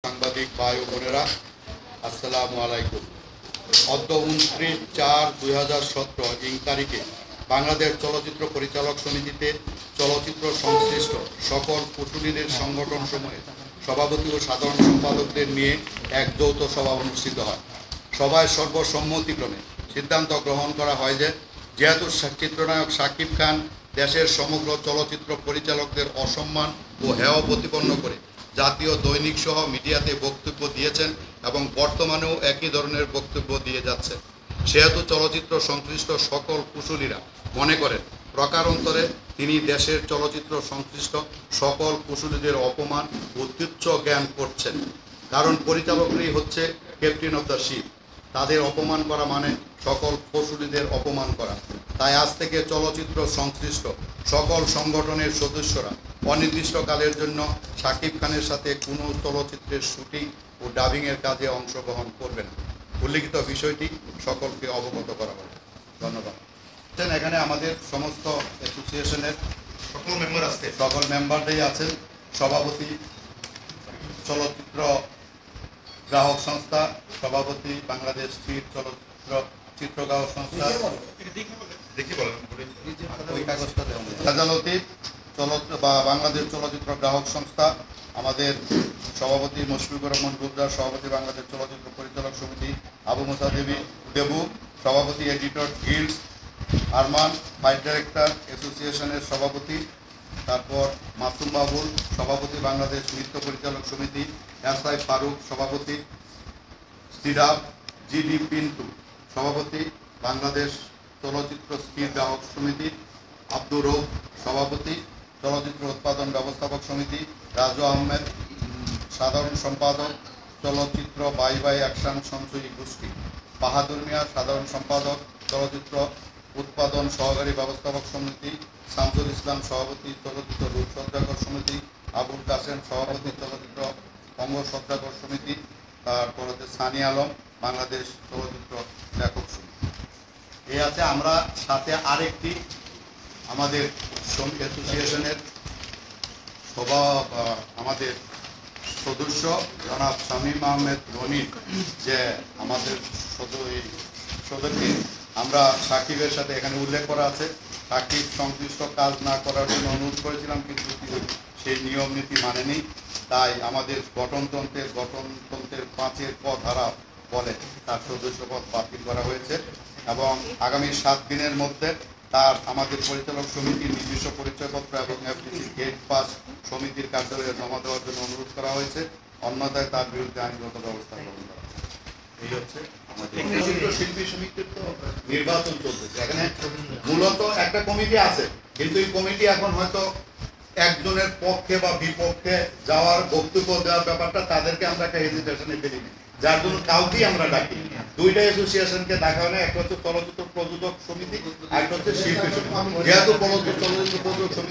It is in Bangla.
সাংবাদিক ভাই ও বোনেরা, আসসালামু আলাইকুম। অদ্য 29/4/2017 ইং তারিখে বাংলাদেশ চলচ্চিত্র পরিচালক সমিতিতে চলচ্চিত্র সংশ্লিষ্ট সকল কুশলীদের সংগঠন সমূহের সভাপতি ও সাধারণ সম্পাদকদের নিয়ে এক যৌথ সভা অনুষ্ঠিত হয়। সভায় সর্বসম্মতিক্রমে সিদ্ধান্ত গ্রহণ করা হয় যে যেহেতু চিত্রনায়ক শাকিব খান দেশের সমগ্র চলচ্চিত্র পরিচালকদের অসম্মান ও হেয় প্রতিপন্ন করে জাতীয় দৈনিক সহ মিডিয়াতে বক্তব্য দিয়েছেন এবং বর্তমানেও একই ধরনের বক্তব্য দিয়ে যাচ্ছে, সেহেতু চলচ্চিত্র সংশ্লিষ্ট সকল কুশলীরা মনে করেন প্রকারান্তরে তিনি দেশের চলচ্চিত্র সংশ্লিষ্ট সকল কুশলীদের অপমান ও তুচ্ছ জ্ঞান করছেন। কারণ পরিচালকরাই হচ্ছে ক্যাপ্টেন অফ দ্য শিপ, তাদের অপমান করা মানে সকল কুশলীদের অপমান করা। তাই আজ থেকে চলচ্চিত্র সংশ্লিষ্ট সকল সংগঠনের সদস্যরা অনির্দিষ্টকালের জন্য শাকিব খানের সাথে কোনো চলচ্চিত্রের শুটিং ও ডাবিংয়ের কাজে অংশগ্রহণ করবে না। উল্লিখিত বিষয়টি সকলকে অবগত করা হবে। ধন্যবাদ। এখানে আমাদের সমস্ত অ্যাসোসিয়েশনের সকল মেম্বাররাই আছেন। সভাপতি চলচ্চিত্র গ্রাহক সংস্থা, সভাপতি বাংলাদেশ স্থির চলচ্চিত্র চিত্রগ্রাহক সংস্থা, বাংলাদেশ চলচ্চিত্র গ্রাহক সংস্থা, আমাদের সভাপতি মুশফিকুর রহমান গুলজার, সভাপতি বাংলাদেশ চলচ্চিত্র পরিচালক সমিতি আবু মুসা দেবু, সভাপতি editor Guilds Arman, fight director অ্যাসোসিয়েশনের সভাপতি, তারপর মাসুম বাবুল, সভাপতি বাংলাদেশ নৃত্য পরিচালক সমিতি, এসআই ফারুক, সভাপতি সিরাব, জিডি পিন্টু, সভাপতি বাংলাদেশ চলচ্চিত্র স্থির গ্রাহক সমিতি, আব্দুর রৌফ, সভাপতি চলচ্চিত্র উৎপাদন ব্যবস্থাপক সমিতি, রাজু আহমেদ, সাধারণ সম্পাদক চলচ্চিত্র বাই বাই অ্যাকশন সঞ্চয়ী গোষ্ঠী, বাহাদুর মিয়া, সাধারণ সম্পাদক চলচ্চিত্র উৎপাদন সহকারী ব্যবস্থাপক সমিতি, শামসুল ইসলাম, সভাপতি চলচ্চিত্র রূপসজ্জাকর সমিতি, আবুল কাসেম, সভাপতি চলচ্চিত্র অঙ্গসজ্জাকর সমিতি, তারপর হচ্ছে সানি আলম, বাংলাদেশ চলচ্চিত্র লেখক সমিতি। এই আছে। আমরা সাথে আরেকটি আমাদের অ্যাসোসিয়েশনের আমাদের সদস্য জনাব শামীম আহমেদ রনি, যে আমাদের সদস্য আমরা সাকিবের সাথে এখানে উল্লেখ করা আছে, সাকিব সংশ্লিষ্ট কাজ না করার জন্য অনুরোধ করেছিলাম, কিন্তু সেই নিয়ম নীতি মানেনি। তাই আমাদের গঠনতন্ত্রের 5-এর ক ধারা বলে তার সদস্যপদ বাতিল করা হয়েছে এবং আগামী 7 দিনের মধ্যে তার আমাদের পরিচালক সমিতির নিজস্ব পরিচয়পত্র এবং এফডিসি গেট পাস সমিতির কার্যালয়ে জমা দেওয়ার জন্য অনুরোধ করা হয়েছে, অন্যথায় তার বিরুদ্ধে আইনগত ব্যবস্থা গ্রহণ করা হবে। এই হচ্ছে আমাদের শিল্পী সমিতির তো নির্বাচন চলতেছে, এখানে মূলত একটা কমিটি আছে, কিন্তু এই কমিটি এখন হয়তো একজনের পক্ষে বা বিপক্ষে যাওয়ার বক্তব্য দেওয়ার ব্যাপারটা তাদেরকে আমরা একটা হেজিটেশনে ফেলিনি, যার জন্য কাউকেই আমরা ডাকি। 2টা অ্যাসোসিয়েশনকে দেখা হয় না, একটা হচ্ছে চলচ্চিত্র প্রযোজক সমিতি, একটা হচ্ছে শিল্পী সমিতি। যেহেতু চলচ্চিত্র প্রযোজক সমিতি